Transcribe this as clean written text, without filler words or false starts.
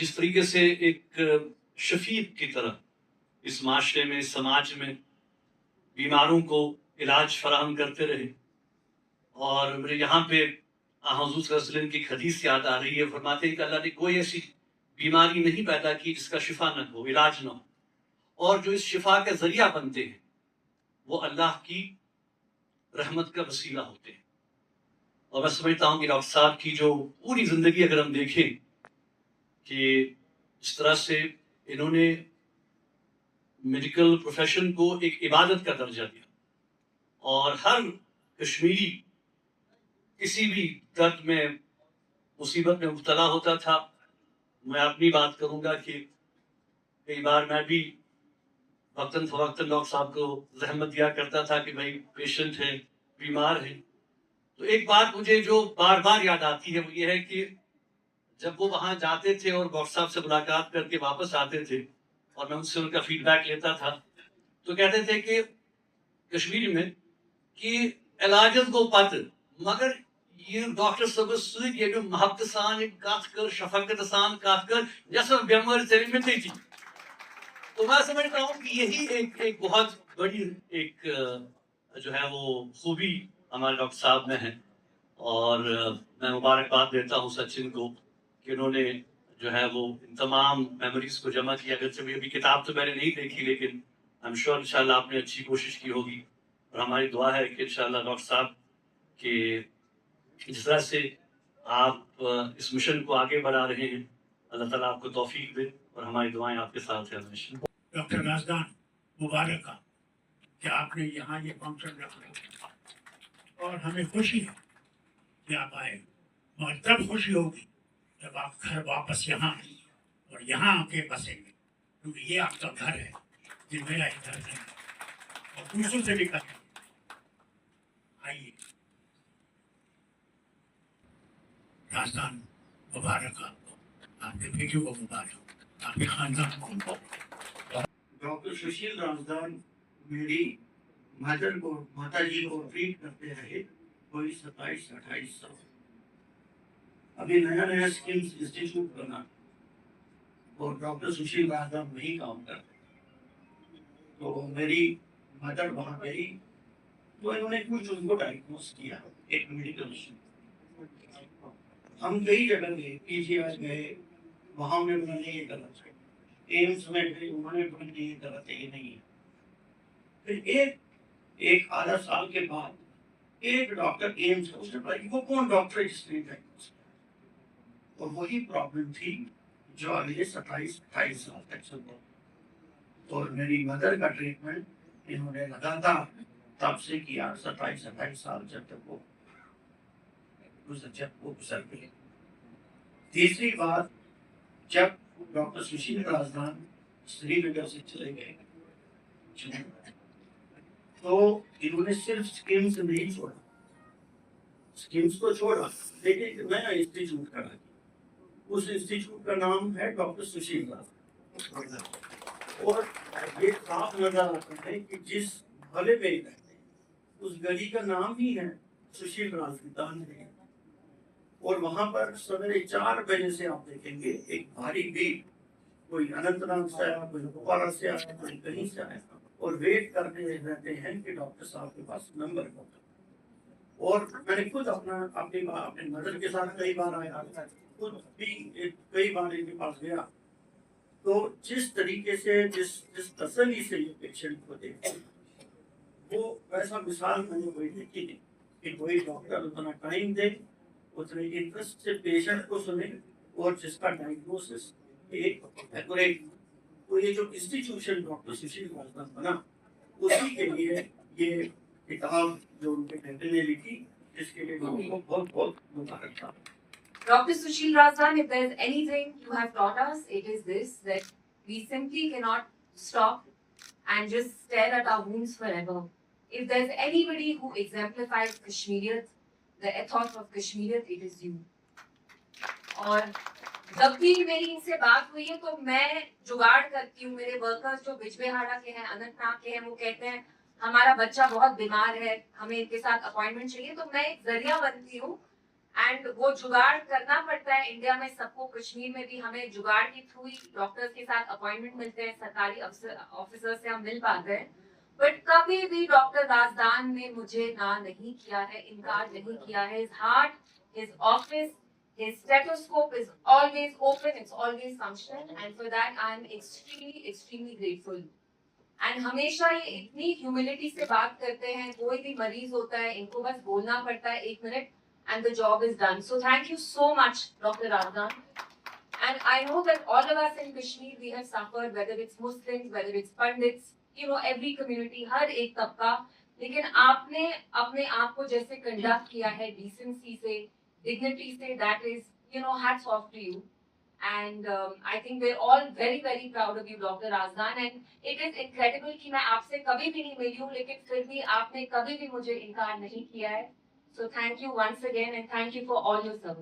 जिस तरीके से एक शफीक की तरह इस माशरे में, इस समाज में बीमारों को इलाज फराहम करते रहे। और मुझे यहाँ पे हुज़ूर सल्लल्लाहु अलैहि वसल्लम की एक हदीस याद आ रही है। फरमाते हैं कि अल्लाह ने कोई ऐसी बीमारी नहीं पैदा की जिसका शिफा न हो, इलाज न हो, और जो इस शिफा का जरिया बनते हैं वो अल्लाह की रहमत का वसीला होते हैं। और मैं समझता हूँ कि डॉक्टर साहब की जो पूरी जिंदगी अगर हम देखें कि इस तरह से इन्होंने मेडिकल प्रोफेशन को एक इबादत का दर्जा दिया, और हर कश्मीरी किसी भी दर्द में, मुसीबत में मुब्तला होता था। मैं अपनी बात करूंगा कि कई बार मैं भी वक्तन फवक्तन डॉक्टर साहब को जहमत दिया करता था कि भाई पेशेंट है, बीमार है। तो एक बात मुझे जो बार बार याद आती है वो ये है कि जब वो वहां जाते थे और डॉक्टर साहब से मुलाकात करके वापस आते थे और मैं उनसे उनका फीडबैक लेता था, तो कहते थे कि कश्मीरी में कि इलाजत को पत मगर ये डॉक्टर साहब ये जो मोहब्बत सान कत कर, शफकत सान कत कर, जैसे बेमार तेरी में थी। तो मैं समझता हूँ कि यही एक बहुत बड़ी एक जो है वो खूबी हमारे डॉक्टर साहब में है। और मैं मुबारकबाद देता हूँ सचिन को कि उन्होंने जो है वो इन तमाम मेमोरीज को जमा किया। अगर अभी किताब तो मैंने नहीं देखी, लेकिन आई एम श्योर इंशाल्लाह आपने अच्छी कोशिश की होगी। और हमारी दुआ है कि इंशाल्लाह डॉक्टर साहब के जिस तरह से आप इस मिशन को आगे बढ़ा रहे हैं, अल्लाह ताला आपको तौफीक दे और हमारी दुआएं आपके साथ है हमेशा। डॉक्टर राजदान मुबारक कि आपने यहाँ ये फंक्शन रखा और हमें खुशी है कि आप आए, और तब खुशी होगी जब आप घर वापस यहाँ आए और यहाँ आके बसेंगे, क्योंकि ये आपका घर है, ये मेरा ही घर है और दूसरों से भी कहें आइए। राजदान मुबारक आपको, आपके बेटियों को मुबारक, आपके खानदान को मुबारक। डॉक्टर सुशील राजदान मेरी माता जी को ट्रीट करते रहे कोई 27-28 साल। अभी नया नया स्किल्स इंस्टीट्यूट बना और डॉक्टर सुशील राजदान वही काम करते, तो मेरी मदर वहां गई तो इन्होंने कुछ उनको डायग्नोस किया एक मेडिकल इशू। हम कई जगह गए, पीजीआई गए, वहां में उन्होंने ये गलत है, एम्स में गए, उन्होंने ये गलत है, ये नहीं है। फिर एक आधा साल के बाद एक डॉक्टर एम्स का, उसने बोला वो कौन डॉक्टर है जिसने डायग्नोस किया, और वही प्रॉब्लम थी जो अगले 27-28 साल तक चल रही। और मेरी मदर का ट्रीटमेंट इन्होंने लगातार तब से किया 27-28 साल जब तक वो गुजर गए। तीसरी बात, जब डॉक्टर सुशील राजदान श्रीनगर से चले गए तो इन्होंने सिर्फ स्किम्स नहीं छोड़ा, स्किम्स को छोड़ा, लेकिन नया इंस्टीट्यूट करा। उस इंस्टीट्यूट का नाम है डॉक्टर सुशील राजदान, और ये साफ नजर आता है कि जिस भले में रहते हैं उस गली का नाम ही है सुशील राजदान है। और वहां पर सवेरे 4 बजे से आप देखेंगे एक भारी भीड़, कोई अनंतनाग से आया, कोई कुपवाड़ा से आया, कोई कहीं से आया, और वेट करते रहते हैं कि डॉक्टर साहब के पास नंबर होगा। और मैंने खुद अपने मदर के साथ कई बार आया, खुद भी कई बार इनके पास गया, तो जिस तरीके से जिस तसल्ली से ये पेशेंट को देखते वो वैसा मिसाल मैंने कोई देखी नहीं कि कोई डॉक्टर उतना टाइम दे, उतने इंटरेस्ट से पेशेंट को सुने, और जिसका डायग्नोसिस एक्यूरेट। तो ये जो इंस्टीट्यूशन डॉक्टर सुशील राजदान बना, उसी के लिए ये किताब जो उनके बेटे ने लिखी, इसके लिए उनको बहुत बहुत मुबारकबाद। Dr. Sushil Razdan, if there is anything you have taught us, it is this, that we simply cannot stop and just stare at our wounds forever. If there is anybody who exemplifies Kashmiriyat, the ethos of Kashmiriyat, it is you. और जब भी मेरी इनसे बात हुई है तो मैं जुगाड़ करती हूँ, मेरे वर्कर्स जो बिजबेहाड़ा के हैं, अनंतनाग के हैं, वो कहते हैं हमारा बच्चा बहुत बीमार है, हमें इनके साथ अपॉइंटमेंट चाहिए, तो मैं एक जरिया बनती हूँ एंड वो जुगाड़ करना पड़ता है इंडिया में सबको, कश्मीर में भी हमें जुगाड़ के थ्रू ही डॉक्टर्स के साथ अपॉइंटमेंट मिलते हैं, सरकारी ऑफिसर से हम मिल पाते हैं। बट कभी भी डॉक्टर राजदान ने मुझे ना नहीं किया है, इनकार नहीं किया है। His heart, his office, his stethoscope is always open, it's always functional, and for that I am extremely grateful. And हमेशा ये इतनी ह्यूमिलिटी से बात करते हैं, कोई भी मरीज होता है इनको बस बोलना पड़ता है 1 minute and the job is done. So thank you so much, Dr. Razdan. And I know that all of us in Kashmir, we have suffered, whether it's Muslims, whether it's Pandits, you know, every community, हर एक तबका, लेकिन आपने अपने आप को जैसे conduct किया है डिसेंसी से, डिग्निटी से, that is, you know, hats off to you. And I think we're all very proud of you, Dr. Razdan. And it is incredible कि मैं आपसे कभी भी नहीं मिली हूँ, लेकिन फिर भी आपने कभी भी मुझे इनकार नहीं किया है. So thank you once again, and thank you for all your service.